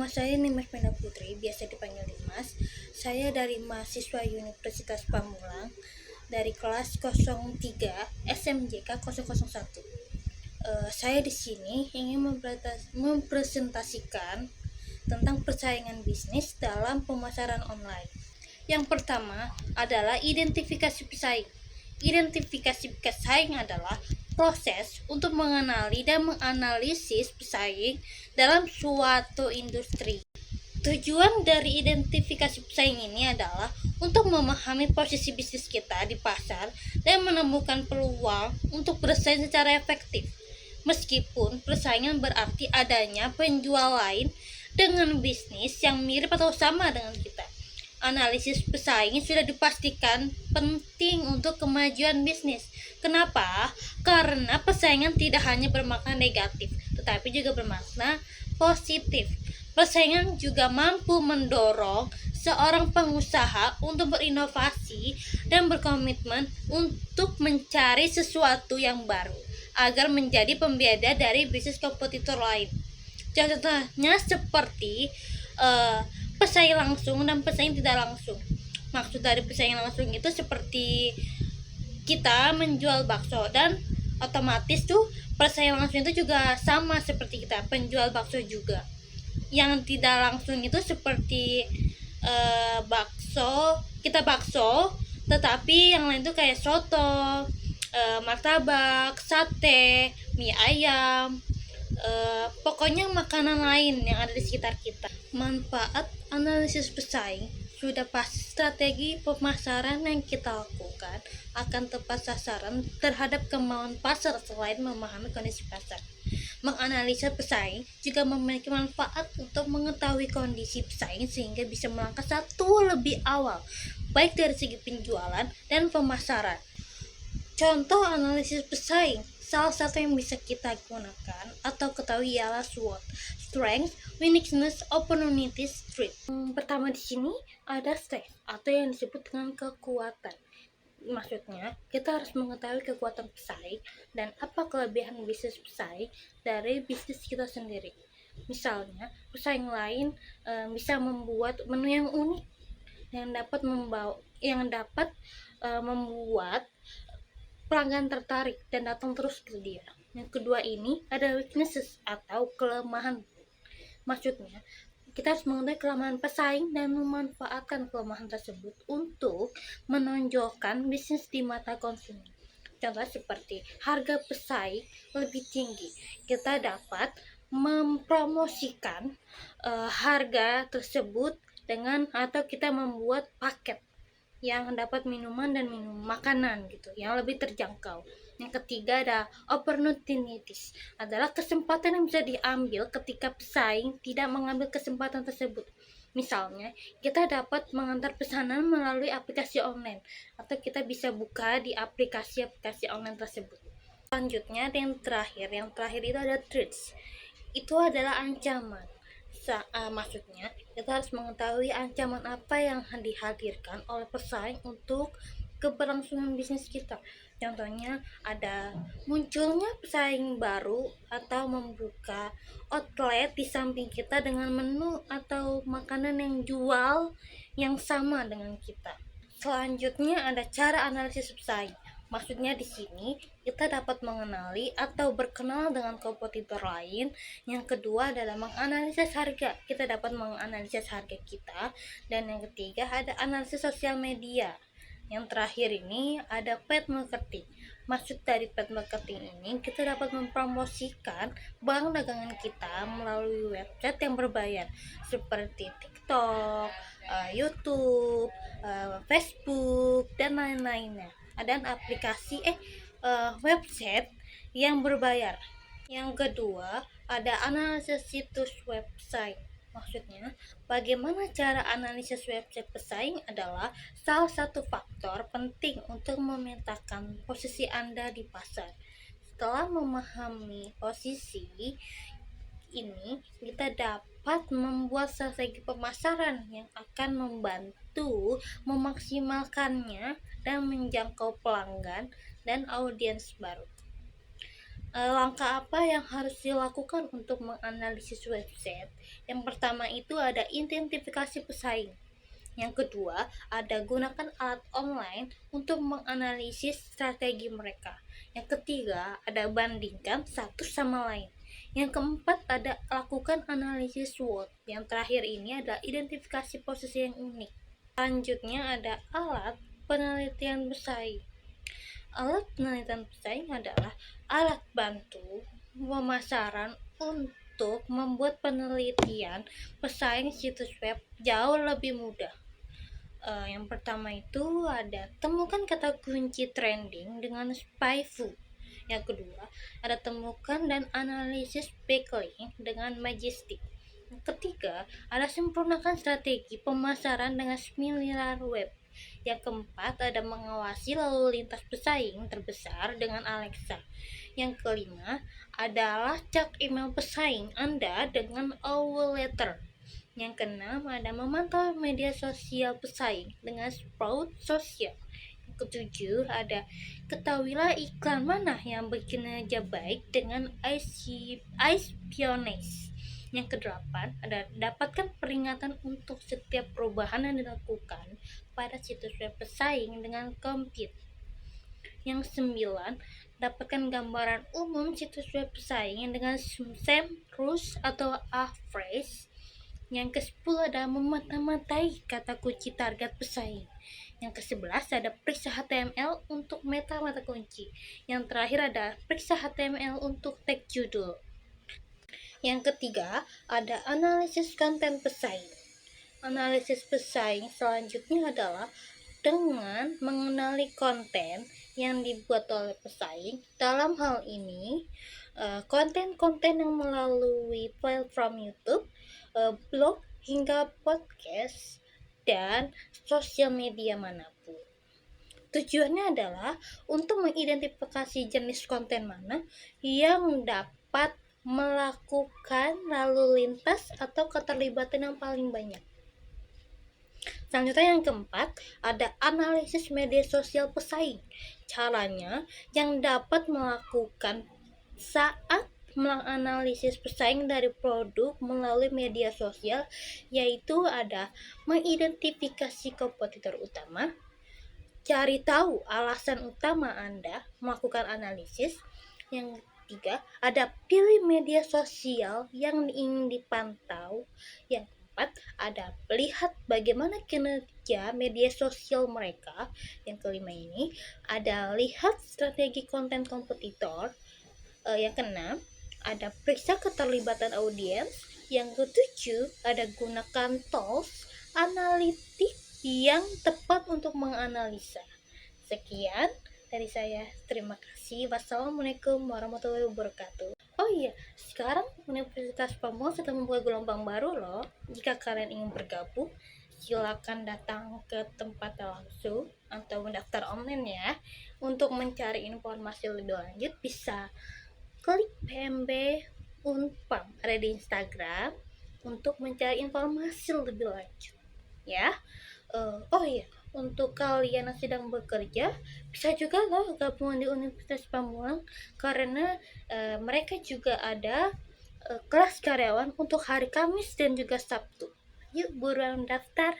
Nama saya Nimas Mena Putri, biasa dipanggil Dimas. Saya dari mahasiswa Universitas Pamulang dari kelas 03 SMJK 001. Saya di sini ingin mempresentasikan tentang persaingan bisnis dalam pemasaran online. Yang pertama adalah identifikasi pesaing. Identifikasi pesaing adalah proses untuk mengenali dan menganalisis pesaing dalam suatu industri. Tujuan dari identifikasi pesaing ini adalah untuk memahami posisi bisnis kita di pasar dan menemukan peluang untuk bersaing secara efektif. Meskipun persaingan berarti adanya penjual lain dengan bisnis yang mirip atau sama dengan kita. Analisis pesaing sudah dipastikan penting untuk kemajuan bisnis. Kenapa? Karena persaingan tidak hanya bermakna negatif, tetapi juga bermakna positif. Persaingan juga mampu mendorong seorang pengusaha untuk berinovasi dan berkomitmen untuk mencari sesuatu yang baru agar menjadi pembeda dari bisnis kompetitor lain. Contohnya seperti pesaing langsung dan pesaing tidak langsung. Maksud dari pesaing langsung itu seperti kita menjual bakso, dan otomatis tuh pesaing langsung itu juga sama seperti kita penjual bakso juga. Yang tidak langsung itu seperti kita bakso, tetapi yang lain tuh kayak soto, martabak, sate, mie ayam, pokoknya makanan lain yang ada di sekitar kita. Manfaat analisis pesaing sudah pasti strategi pemasaran yang kita lakukan akan tepat sasaran terhadap kemauan pasar. Selain memahami kondisi pasar, menganalisa pesaing juga memiliki manfaat untuk mengetahui kondisi pesaing sehingga bisa melangkah satu lebih awal, baik dari segi penjualan dan pemasaran. Contoh analisis pesaing, salah satu yang bisa kita gunakan atau ketahui ialah SWOT, Strength, Weakness, Opportunities, Threat. Pertama di sini ada strength atau yang disebut dengan kekuatan. Maksudnya, kita harus mengetahui kekuatan pesaing dan apa kelebihan bisnis pesaing dari bisnis kita sendiri. Misalnya, pesaing lain bisa membuat menu yang unik yang dapat membuat pelanggan tertarik dan datang terus ke dia. Yang kedua ini ada weaknesses atau kelemahan. Maksudnya, kita harus mengetahui kelemahan pesaing dan memanfaatkan kelemahan tersebut untuk menonjolkan bisnis di mata konsumen. Contoh seperti harga pesaing lebih tinggi. Kita dapat mempromosikan harga tersebut dengan atau kita membuat paket yang dapat minuman dan makanan gitu yang lebih terjangkau. Yang ketiga ada opportunities, adalah kesempatan yang bisa diambil ketika pesaing tidak mengambil kesempatan tersebut. Misalnya, kita dapat mengantar pesanan melalui aplikasi online atau kita bisa buka di aplikasi-aplikasi online tersebut. Selanjutnya ada yang terakhir itu ada threats. Itu adalah ancaman. Maksudnya kita harus mengetahui ancaman apa yang dihadirkan oleh pesaing untuk keberlangsungan bisnis kita. Contohnya ada munculnya pesaing baru atau membuka outlet di samping kita dengan menu atau makanan yang jual yang sama dengan kita. Selanjutnya ada cara analisis pesaing. Maksudnya di sini kita dapat mengenali atau berkenal dengan kompetitor lain. Yang kedua adalah menganalisis harga. Kita dapat menganalisis harga kita. Dan yang ketiga ada analisis sosial media. Yang terakhir ini ada paid marketing. Maksud dari paid marketing ini kita dapat mempromosikan barang dagangan kita melalui website yang berbayar seperti TikTok, YouTube, Facebook, dan lain-lainnya. Ada aplikasi website yang berbayar. Yang kedua ada analisis situs website. Maksudnya, bagaimana cara analisis website pesaing adalah salah satu faktor penting untuk memetakan posisi Anda di pasar. Setelah memahami posisi ini, kita dapat membuat strategi pemasaran yang akan membantu memaksimalkannya dan menjangkau pelanggan dan audiens baru. Langkah apa yang harus dilakukan untuk menganalisis website? Yang pertama itu ada identifikasi pesaing. Yang kedua, ada gunakan alat online untuk menganalisis strategi mereka. Yang ketiga, ada bandingkan satu sama lain. Yang keempat, ada lakukan analisis SWOT. Yang terakhir ini ada identifikasi posisi yang unik. Selanjutnya ada alat penelitian pesaing. Alat penelitian pesaing adalah alat bantu pemasaran untuk membuat penelitian pesaing situs web jauh lebih mudah. Yang pertama itu ada temukan kata kunci trending dengan SpyFu. Yang kedua ada temukan dan analisis backlink dengan Majestic. Yang ketiga ada sempurnakan strategi pemasaran dengan SimilarWeb. Yang keempat ada mengawasi lalu lintas pesaing terbesar dengan Alexa. Yang kelima adalah cek email pesaing Anda dengan Our Letter. Yang keenam ada memantau media sosial pesaing dengan Sprout Sosial. Yang ketujuh ada ketahuilah iklan mana yang berkinerja baik dengan espionage. Yang kedelapan ada dapatkan peringatan untuk setiap perubahan yang dilakukan pada situs web pesaing dengan Compete. Yang sembilan dapatkan gambaran umum situs web pesaing dengan SEMrush atau Ahrefs. Yang ke-10 ada memata-matai kata kunci target pesaing. Yang ke-11 ada periksa HTML untuk meta kunci. Yang terakhir ada periksa HTML untuk tag judul. Yang ketiga ada analisis konten pesaing. Analisis pesaing selanjutnya adalah dengan mengenali konten yang dibuat oleh pesaing. Dalam hal ini konten-konten yang melalui platform YouTube, blog hingga podcast dan sosial media manapun. Tujuannya adalah untuk mengidentifikasi jenis konten mana yang dapat melakukan lalu lintas atau keterlibatan yang paling banyak. Selanjutnya yang keempat ada analisis media sosial pesaing. Caranya yang dapat melakukan saat menganalisis pesaing dari produk melalui media sosial, yaitu ada mengidentifikasi kompetitor utama, cari tahu alasan utama Anda melakukan analisis. Yang ketiga ada pilih media sosial yang ingin dipantau. Yang keempat ada lihat bagaimana kinerja media sosial mereka. Yang kelima ini ada lihat strategi konten kompetitor. Yang keenam ada periksa keterlibatan audiens. Yang ketujuh ada gunakan tools analitik yang tepat untuk menganalisa. Sekian dari saya, terima kasih. Wassalamualaikum warahmatullahi wabarakatuh. Oh iya, sekarang Universitas Pamulang sedang membuat gelombang baru loh. Jika kalian ingin bergabung, silakan datang ke tempatnya langsung atau mendaftar online ya. Untuk mencari informasi lebih lanjut bisa klik PMB Unpam ada di Instagram untuk mencari informasi lebih lanjut ya. Oh iya, untuk kalian yang sedang bekerja bisa juga loh gabung di Universitas Pamulang karena mereka juga ada kelas karyawan untuk hari Kamis dan juga Sabtu. Yuk buruan daftar.